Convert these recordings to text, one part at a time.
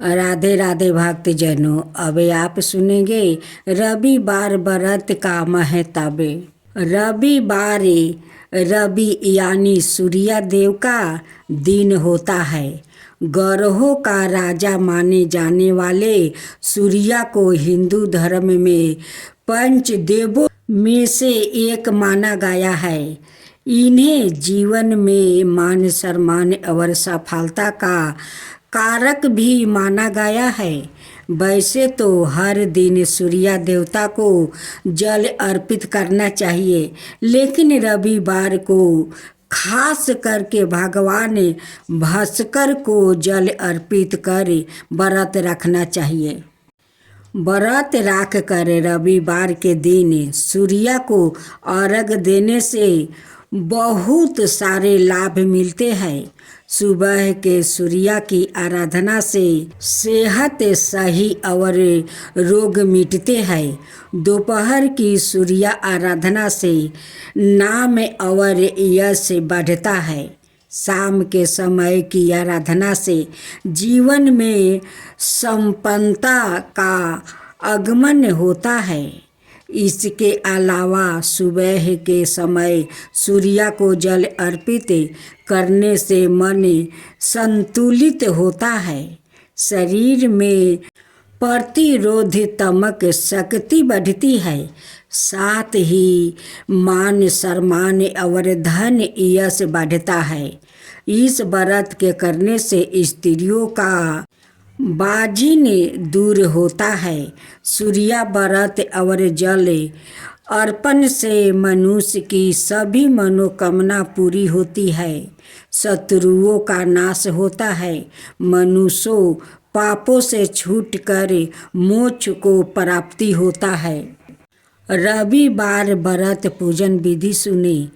राधे राधे भक्तजनों, अब आप सुनेंगे रविवार व्रत का महत्व। रविवार रवि यानी सूर्य देव का दिन होता है। ग्रहों का राजा माने जाने वाले सूर्य को हिंदू धर्म में पंच देवों में से एक माना गया है। इन्हें जीवन में मान सम्मान और सफलता का कारक भी माना गया है। वैसे तो हर दिन सूर्य देवता को जल अर्पित करना चाहिए, लेकिन रविवार को खास करके भगवान भास्कर को जल अर्पित कर व्रत रखना चाहिए। व्रत रख कर रविवार के दिन सूर्य को अर्घ्य देने से बहुत सारे लाभ मिलते हैं। सुबह के सूर्य की आराधना से सेहत सही और रोग मिटते हैं। दोपहर की सूर्य आराधना से नाम और यश बढ़ता है। शाम के समय की आराधना से जीवन में संपन्नता का आगमन होता है। इसके अलावा सुबह के समय सूर्य को जल अर्पित करने से मन संतुलित होता है। शरीर में प्रतिरोधात्मक शक्ति बढ़ती है। साथ ही मान सम्मान और धन यश बढ़ता है। इस व्रत के करने से स्त्रियों का बाजिन दूर होता है। सूर्य व्रत और जल अर्पण से मनुष्य की सभी मनोकामना पूरी होती है। शत्रुओं का नाश होता है। मनुष्य पापों से छूटकर मोक्ष को प्राप्ति होता है। रविवार व्रत पूजन विधि सुने।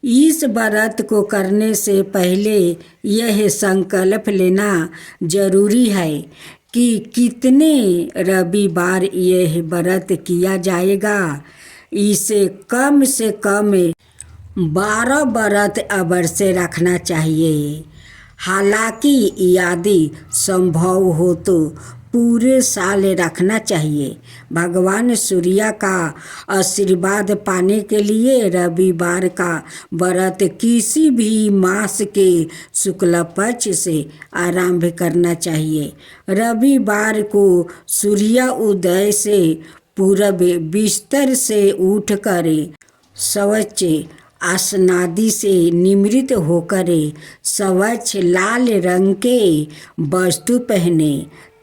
इस व्रत को करने से पहले यह संकल्प लेना जरूरी है कि कितने रविवार यह व्रत किया जाएगा। इसे कम से कम 12 व्रत अवश्य रखना चाहिए। हालांकि यदि संभव हो तो पूरे साल रखना चाहिए। भगवान सूर्य का आशीर्वाद पाने के लिए रविवार का व्रत किसी भी मास के शुक्ल पक्ष से आरंभ करना चाहिए। रविवार को सूर्य उदय से पूर्व बिस्तर से उठकर स्वच्छ आसनादि से निमृत होकर स्वच्छ लाल रंग के वस्तु पहने।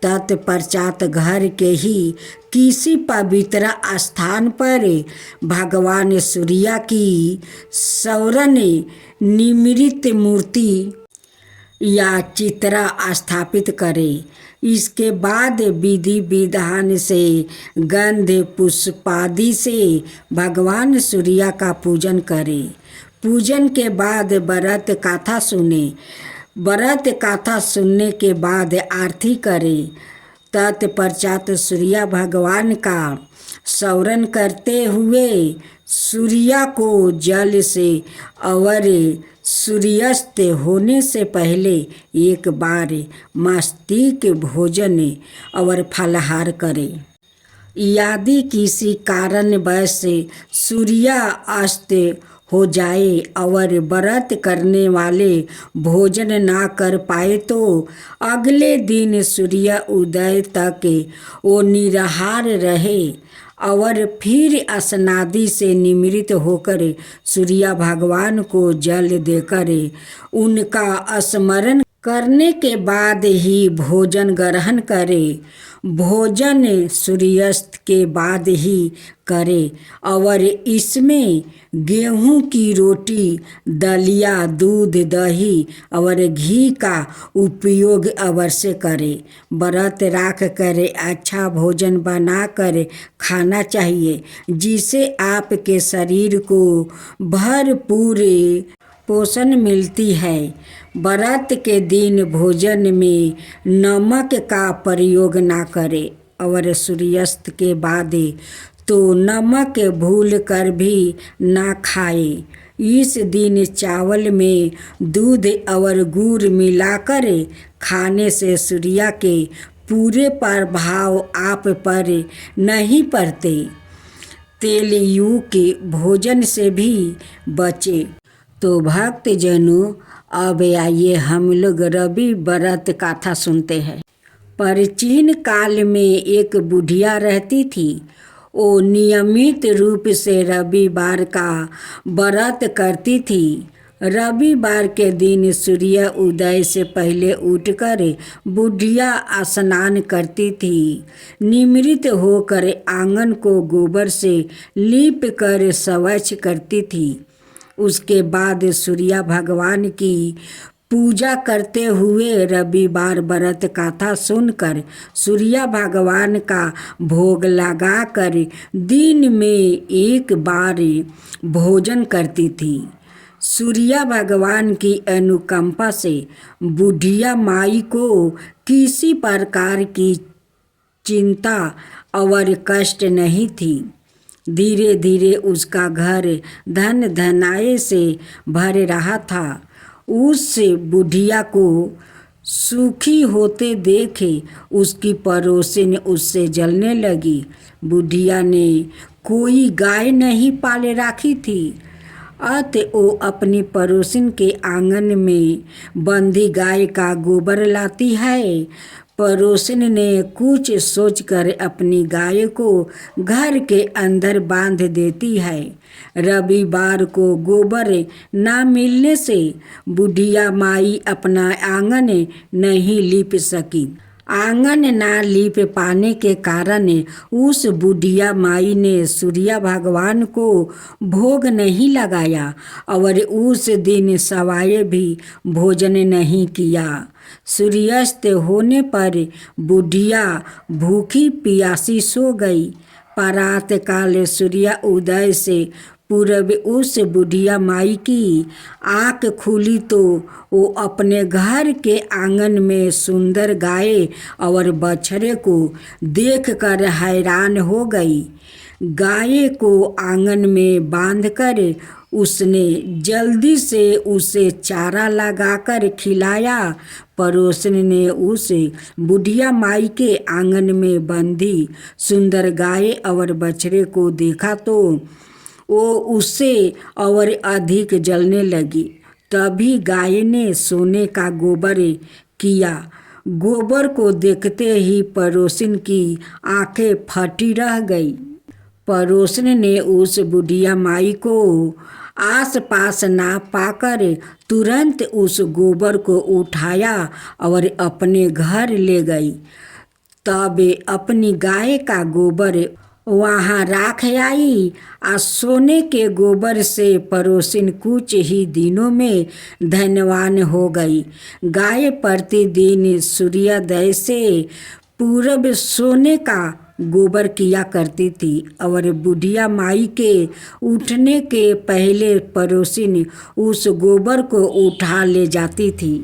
तत्पश्चात घर के ही किसी पवित्र स्थान पर भगवान सूर्य की स्वर्ण निमित्त मूर्ति या चित्र स्थापित करें। इसके बाद विधि विधान से गंध पुष्पादि से भगवान सूर्य का पूजन करें। पूजन के बाद व्रत कथा सुने। व्रत कथा सुनने के बाद आरती करें। तत्पश्चात सूर्य भगवान का स्मरण करते हुए सूर्य को जल से और सूर्यास्त होने से पहले एक बार मस्तिष्क भोजन और फलाहार करें। यदि किसी कारणवश सूर्य अस्त हो जाए और व्रत करने वाले भोजन ना कर पाए तो अगले दिन सूर्य उदय तक वो निराहार रहे और फिर स्नादि से निमृत होकर सूर्य भगवान को जल देकर उनका स्मरण करने के बाद ही भोजन ग्रहण करे। भोजन सूर्यास्त के बाद ही करे और इसमें गेहूं की रोटी, दलिया, दूध, दही और घी का उपयोग अवश्य करे। व्रत रख कर अच्छा भोजन बना कर खाना चाहिए, जिससे आपके शरीर को भरपूर पोषण मिलती है। व्रत के दिन भोजन में नमक का प्रयोग ना करें और सूर्यास्त के बाद तो नमक भूल कर भी ना खाएं। इस दिन चावल में दूध और गुड़ मिलाकर खाने से सूर्य के पूरे प्रभाव आप पर नहीं पड़ते। तेलयुग के भोजन से भी बचे। तो भक्तजनों, अब आइए हम लोग रवि व्रत कथा सुनते हैं। प्राचीन काल में एक बुढ़िया रहती थी। वो नियमित रूप से रविवार का व्रत करती थी। रविवार के दिन सूर्य उदय से पहले उठकर बुढ़िया स्नान करती थी। निमृत होकर आंगन को गोबर से लीप कर स्वच्छ करती थी। उसके बाद सूर्य भगवान की पूजा करते हुए रविवार व्रत कथा सुनकर सूर्य भगवान का भोग लगाकर दिन में एक बार भोजन करती थी। सूर्य भगवान की अनुकंपा से बुढ़िया माई को किसी प्रकार की चिंता और कष्ट नहीं थी। धीरे धीरे उसका घर धन धनाए से भर रहा था। उस बुढ़िया को सुखी होते देखे उसकी पड़ोसिन उससे जलने लगी। बुढ़िया ने कोई गाय नहीं पाले रखी थी। अतः वो अपनी पड़ोसिन के आंगन में बंधी गाय का गोबर लाती है। पड़ोसिन ने कुछ सोचकर अपनी गाय को घर के अंदर बांध देती है। रविवार को गोबर ना मिलने से बुढ़िया माई अपना आंगन नहीं लीप सकी। आंगन ना लीप पाने के कारण उस बुढ़िया माई ने सूर्य भगवान को भोग नहीं लगाया और उस दिन सवाए भी भोजन नहीं किया। सूर्यास्त होने पर बुढ़िया भूखी प्यासी सो गई। प्रात काल सूर्य उदय से पूर्व उस बुढ़िया माई की आँख खुली तो वो अपने घर के आंगन में सुंदर गाय और बछड़े को देखकर हैरान हो गई। गाय को आंगन में बांधकर उसने जल्दी से उसे चारा लगाकर खिलाया। पड़ोसन ने उस बुढ़िया माई के आंगन में बंधी सुंदर गाय और बछड़े को देखा तो वो उससे और अधिक जलने लगी। तभी गाय ने सोने का गोबर किया। गोबर को देखते ही पड़ोसिन की आंखें फटी रह गई। पड़ोसन ने उस बुढ़िया माई को आस पास ना पाकर तुरंत उस गोबर को उठाया और अपने घर ले गई। तब अपनी गाय का गोबर वहाँ राख आई। सोने के गोबर से पड़ोसिन कुछ ही दिनों में धनवान हो गई। गाय प्रतिदिन सूर्योदय से पूर्व सोने का गोबर किया करती थी और बुढ़िया माई के उठने के पहले पड़ोसिन उस गोबर को उठा ले जाती थी।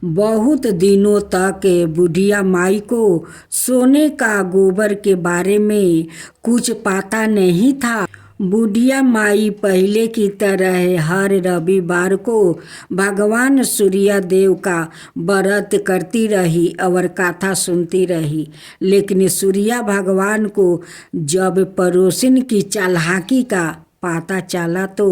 बहुत दिनों तक बुढ़िया माई को सोने का गोबर के बारे में कुछ पता नहीं था। बुढ़िया माई पहले की तरह हर रविवार को भगवान सूर्य देव का व्रत करती रही और कथा सुनती रही। लेकिन सूर्य भगवान को जब पड़ोसिन की चालाकी का पता चला तो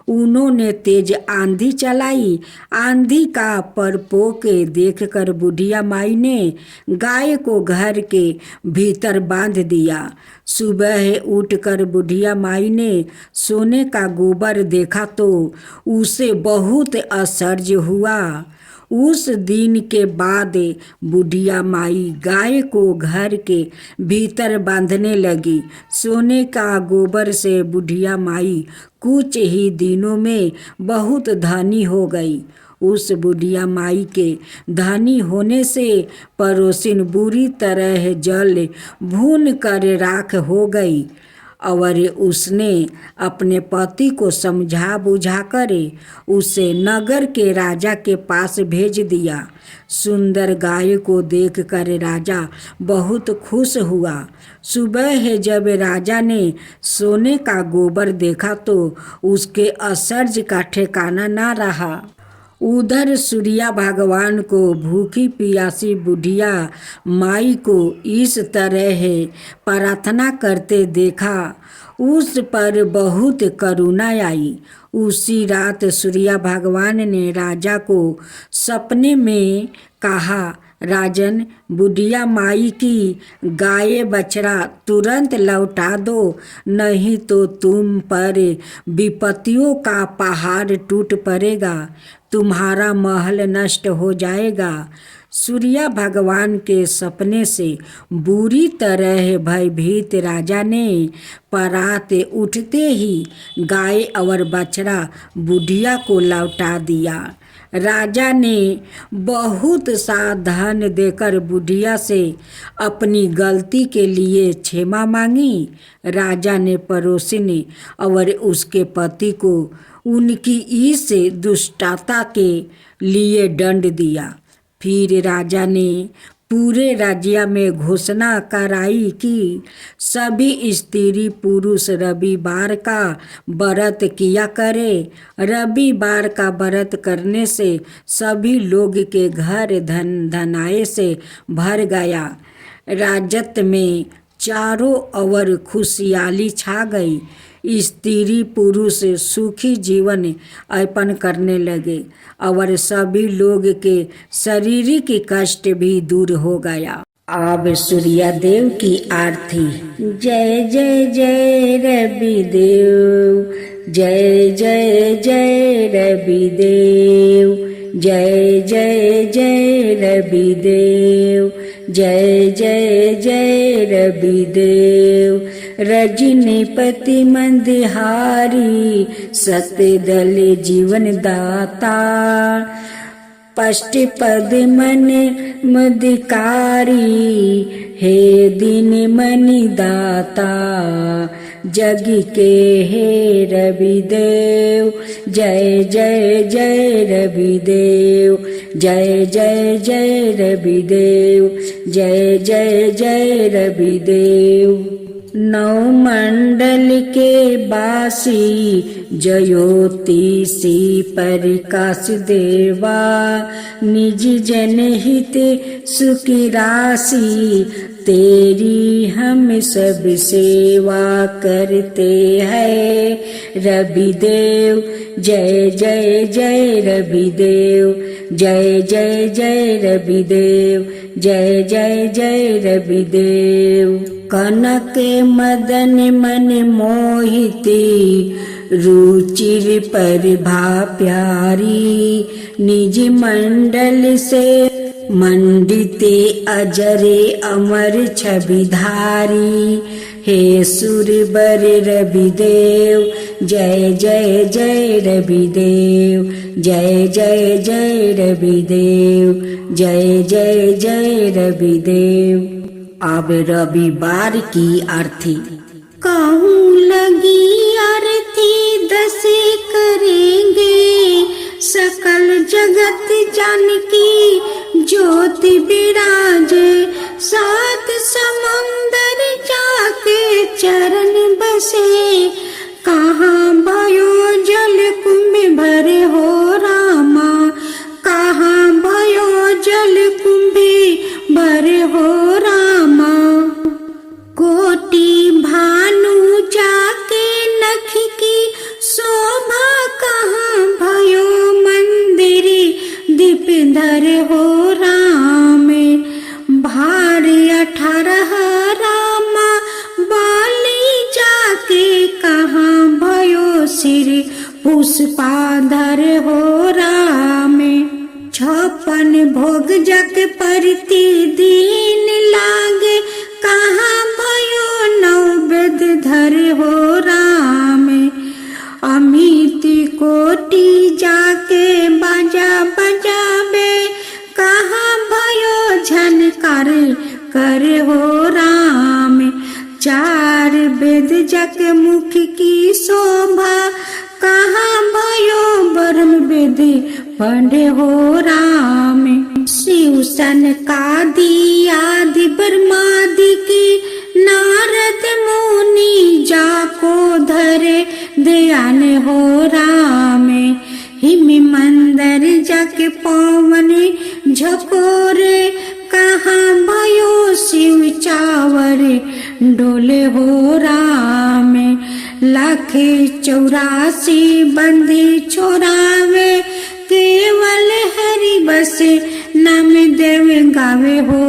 उन्होंने तेज आंधी चलाई। आंधी का प्रकोप देखकर बुढ़िया माई ने गाय को घर के भीतर बांध दिया। सुबह उठकर बुढ़िया माई ने सोने का गोबर देखा तो उसे बहुत आश्चर्य हुआ। उस दिन के बाद बुढ़िया माई गाय को घर के भीतर बांधने लगी। सोने का गोबर से बुढ़िया माई कुछ ही दिनों में बहुत धनी हो गई। उस बुढ़िया माई के धनी होने से पड़ोसिन बुरी तरह जल भून कर राख हो गई और उसने अपने पति को समझा बुझा कर उसे नगर के राजा के पास भेज दिया। सुंदर गाय को देखकर राजा बहुत खुश हुआ। सुबह जब राजा ने सोने का गोबर देखा तो उसके आश्चर्य का ठिकाना ना रहा। उधर सूर्या भगवान को भूखी प्यासी बुढ़िया माई को इस तरह प्रार्थना करते देखा। उस पर बहुत करुणा आई। उसी रात सूर्या भगवान ने राजा को सपने में कहा, राजन, बुढ़िया माई की गाय बछड़ा तुरंत लौटा दो, नहीं तो तुम पर विपत्तियों का पहाड़ टूट पड़ेगा, तुम्हारा महल नष्ट हो जाएगा। सूर्या भगवान के सपने से बुरी तरह भयभीत राजा ने परात उठते ही गाय और बछड़ा बुढ़िया को लौटा दिया। राजा ने बहुत सा धन देकर बुढ़िया से अपनी गलती के लिए क्षमा मांगी। राजा ने पड़ोसिन और उसके पति को उनकी इस दुष्टता के लिए दंड दिया। फिर राजा ने पूरे राज्य में घोषणा कराई कि सभी स्त्री पुरुष रविवार का व्रत किया करे। रविवार का व्रत करने से सभी लोग के घर धन धनाए से भर गया। राज्य में चारों ओर खुशहाली छा गई। स्त्री पुरुष सुखी जीवन यापन करने लगे और सभी लोग के शारीरिक कष्ट भी दूर हो गया। अब सूर्य देव की आरती। जय जय जय रवि देव, जय जय जय रवि देव, जय जय जय रवि देव, जय जय जय रवि देव। रजनीपति मंदिहारी सतदल जीवन दाता, पष्टपद मन मदिकारी, हे दीन मनि दाता। जग के हे रवि देव, जय जय जय रवि देव, जय जय जय रवि देव, जय जय जय रवि देव। नौ मंडल के बासी जयोति सी प्रकाश देवा, निज जन हित सुखी राशि, तेरी हम सब सेवा करते हैं। रवि देव, जय जय जय रवि देव, जय जय जय रवि देव, जय जय जय रवि देव। कनक मदन मन मोहिते, रुचिर परिभा प्यारी, निज मंडल से मंडिते अजरे अमर छविधारी। हे सुरवर रवि देव, जय जय जय रवि देव, जय जय जय रवि देव, जय जय जय रवि देव। अब रविवार की आरती। कहूँ लगी आरती दसे करेंगे, सकल जगत जान की ज्योति विराजे। सात समुंदर जाके चरण बसे, कहाँ भयो जल कुंभ भरे हो रामा, कहाँ भयो जल कुंभी भरे हो रामा। कोटि भानु जाके नख की शोभा, कहाँ भयो मंदिर दीप धरे हो राम। भारी 18 रामा बाली जाके, कहाँ भयो सिर पुष्पाधर हो राम। 56 भोग जग प्रतिदिन लागे, कहाँ भयो नैवेद्य धर हो राम। अमित कोटि जाके बाजा बजावे, कहाँ भयो झनकार कर हो राम। 4 वेद जग मुख की शोभा, कहाँ भयो ब्रह्म वेद पढ़े हो राम। शिव सनकादि आदि ब्रह्मादि की, नारद मुनि जाको धरे ध्यान हो राम। हिम मंदिर जाके पवन झकोरे, कहाँ भयो शिव चावर डोले हो राम। लाखे 84 बंदी छोड़ावे, केवल हरि बसे नाम देव गावे हो